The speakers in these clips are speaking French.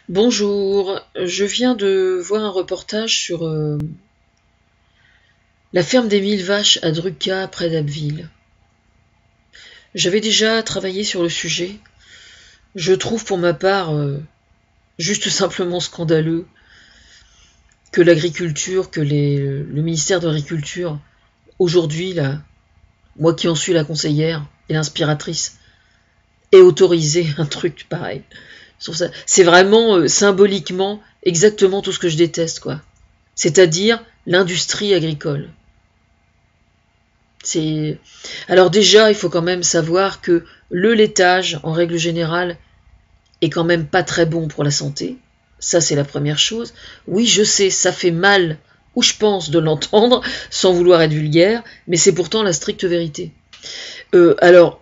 Bonjour, je viens de voir un reportage sur la ferme des 1000 vaches à Druka, près d'Abbeville. J'avais déjà travaillé sur le sujet. Je trouve pour ma part juste simplement scandaleux que l'agriculture, le ministère de l'Agriculture, aujourd'hui, là, moi qui en suis la conseillère et l'inspiratrice, ait autorisé un truc pareil. C'est vraiment symboliquement exactement tout ce que je déteste, quoi. C'est-à-dire l'industrie agricole. Alors déjà, il faut quand même savoir que le laitage, en règle générale, est quand même pas très bon pour la santé. Ça, c'est la première chose. Oui, je sais, ça fait mal, ou je pense, de l'entendre, sans vouloir être vulgaire, mais c'est pourtant la stricte vérité. Alors,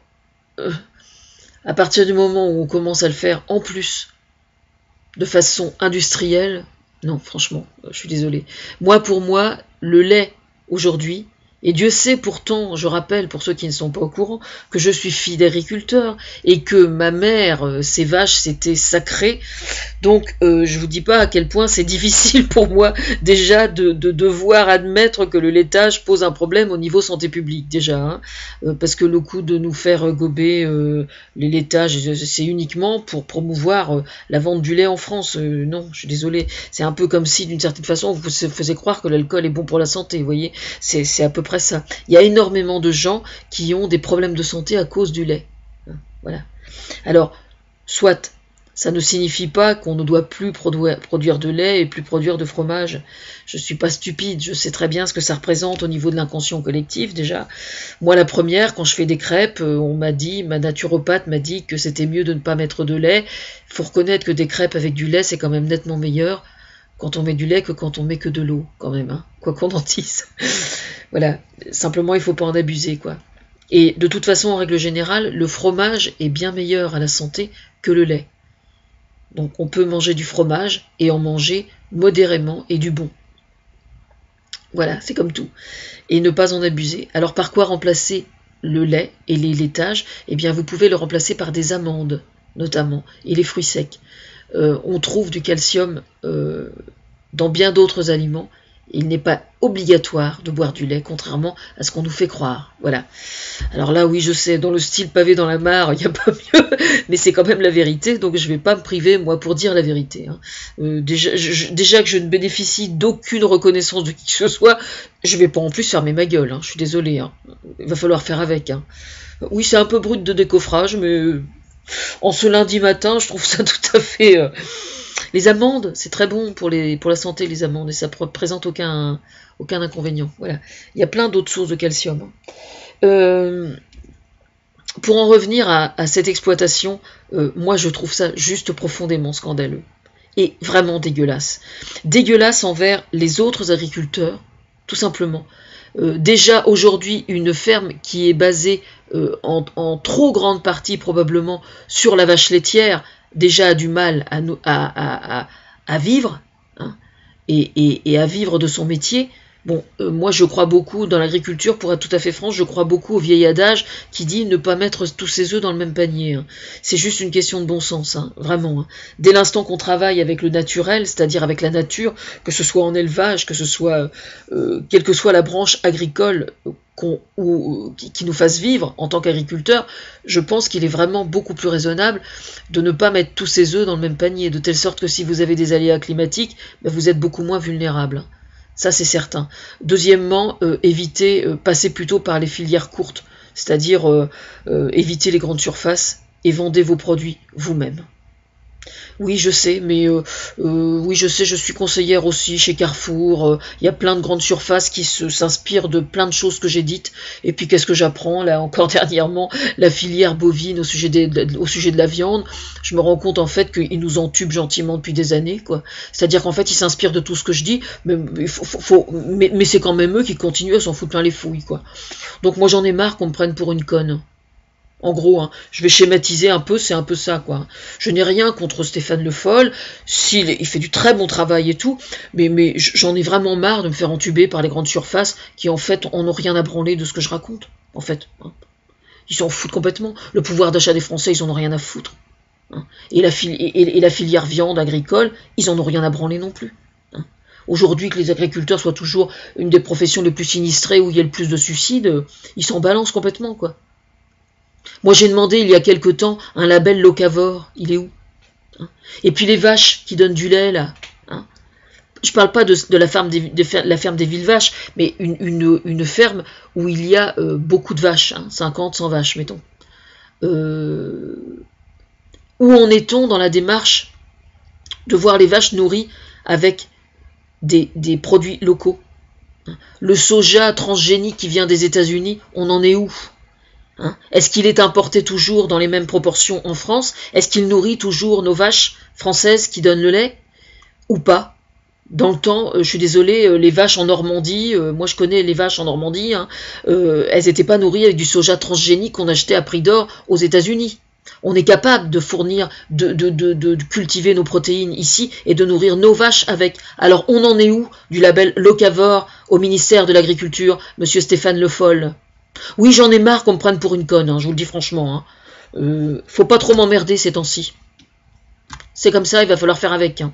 à partir du moment où on commence à le faire en plus, de façon industrielle, non, franchement, je suis désolée. Pour moi, le lait, aujourd'hui, et Dieu sait pourtant, je rappelle pour ceux qui ne sont pas au courant, que je suis fille d'agriculteur et que ma mère, ses vaches, c'était sacré. Donc, je vous dis pas à quel point c'est difficile pour moi déjà de devoir admettre que le laitage pose un problème au niveau santé publique déjà, hein, parce que le coup de nous faire gober les laitages, c'est uniquement pour promouvoir la vente du lait en France. Non, je suis désolée, c'est un peu comme si d'une certaine façon vous faisiez croire que l'alcool est bon pour la santé, vous voyez, c'est à peu près ça. Il y a énormément de gens qui ont des problèmes de santé à cause du lait. Voilà. Alors, soit, ça ne signifie pas qu'on ne doit plus produire de lait et plus produire de fromage. Je ne suis pas stupide, je sais très bien ce que ça représente au niveau de l'inconscient collectif déjà. Moi la première, quand je fais des crêpes, ma naturopathe m'a dit que c'était mieux de ne pas mettre de lait. Il faut reconnaître que des crêpes avec du lait, c'est quand même nettement meilleur quand on met du lait que quand on met que de l'eau, quand même, hein, quoi qu'on en dise. Voilà, simplement il ne faut pas en abuser, quoi. Et de toute façon, en règle générale, le fromage est bien meilleur à la santé que le lait. Donc on peut manger du fromage et en manger modérément et du bon. Voilà, c'est comme tout. Et ne pas en abuser. Alors par quoi remplacer le lait et les laitages? Eh bien vous pouvez le remplacer par des amandes, notamment, et les fruits secs. On trouve du calcium dans bien d'autres aliments. Il n'est pas obligatoire de boire du lait, contrairement à ce qu'on nous fait croire. Voilà. Alors là, oui, je sais, dans le style pavé dans la mare, il n'y a pas mieux, mais c'est quand même la vérité, donc je ne vais pas me priver, moi, pour dire la vérité. Hein. Déjà que je ne bénéficie d'aucune reconnaissance de qui que ce soit, je ne vais pas en plus fermer ma gueule, hein, je suis désolée. Hein. Il va falloir faire avec. Hein. Oui, c'est un peu brut de décoffrage, mais en ce lundi matin, je trouve ça tout à fait... Les amandes, c'est très bon pour la santé, les amandes, et ça ne présente aucun inconvénient. Voilà. Il y a plein d'autres sources de calcium. Pour en revenir à cette exploitation, moi je trouve ça juste profondément scandaleux. Et vraiment dégueulasse. Dégueulasse envers les autres agriculteurs, tout simplement. Déjà aujourd'hui, une ferme qui est basée en trop grande partie probablement sur la vache laitière, déjà a du mal à vivre, hein, et à vivre de son métier. Bon, moi je crois beaucoup dans l'agriculture, pour être tout à fait franc, je crois beaucoup au vieil adage qui dit ne pas mettre tous ses œufs dans le même panier. Hein. C'est juste une question de bon sens, hein, vraiment. Hein. Dès l'instant qu'on travaille avec le naturel, c'est-à-dire avec la nature, que ce soit en élevage, que ce soit quelle que soit la branche agricole qui nous fasse vivre en tant qu'agriculteur, je pense qu'il est vraiment beaucoup plus raisonnable de ne pas mettre tous ses œufs dans le même panier, de telle sorte que si vous avez des aléas climatiques, ben vous êtes beaucoup moins vulnérable. Ça, c'est certain. Deuxièmement, passez plutôt par les filières courtes, c'est-à-dire évitez les grandes surfaces et vendez vos produits vous-même. Oui, je sais, mais oui, je sais, je suis conseillère aussi chez Carrefour. Il y a plein de grandes surfaces qui s'inspirent de plein de choses que j'ai dites. Et puis, qu'est-ce que j'apprends là encore dernièrement, la filière bovine au sujet de la viande. Je me rends compte en fait qu'ils nous entubent gentiment depuis des années, quoi. C'est-à-dire qu'en fait, ils s'inspirent de tout ce que je dis, mais c'est quand même eux qui continuent à s'en foutre plein les fouilles, quoi. Donc moi, j'en ai marre qu'on me prenne pour une conne. En gros, hein, je vais schématiser un peu, c'est un peu ça, quoi. Je n'ai rien contre Stéphane Le Foll, il fait du très bon travail et tout, mais j'en ai vraiment marre de me faire entuber par les grandes surfaces qui, en fait, en ont rien à branler de ce que je raconte, en fait. Hein. Ils s'en foutent complètement. Le pouvoir d'achat des Français, ils en ont rien à foutre. Hein. Et la filière viande agricole, ils en ont rien à branler non plus. Hein. Aujourd'hui, que les agriculteurs soient toujours une des professions les plus sinistrées où il y a le plus de suicides, ils s'en balancent complètement, quoi. Moi, j'ai demandé il y a quelque temps un label locavore. Il est où? Hein. Et puis les vaches qui donnent du lait, là. Hein. Je parle pas de la ferme la ferme des villes vaches, mais une ferme où il y a beaucoup de vaches, hein, 50, 100 vaches, mettons. Où en est-on dans la démarche de voir les vaches nourries avec des produits locaux? Le soja transgénique qui vient des États-Unis, on en est où? Hein? Est-ce qu'il est importé toujours dans les mêmes proportions en France? Est-ce qu'il nourrit toujours nos vaches françaises qui donnent le lait? Ou pas? Dans le temps, je suis désolée, les vaches en Normandie, moi je connais les vaches en Normandie, hein, elles n'étaient pas nourries avec du soja transgénique qu'on achetait à prix d'or aux États-Unis. On est capable de fournir, de cultiver nos protéines ici et de nourrir nos vaches avec. Alors on en est où du label locavore au ministère de l'Agriculture, monsieur Stéphane Le Foll? Oui, j'en ai marre qu'on me prenne pour une conne, hein, je vous le dis franchement. Hein. Faut pas trop m'emmerder ces temps-ci. C'est comme ça, il va falloir faire avec. Hein.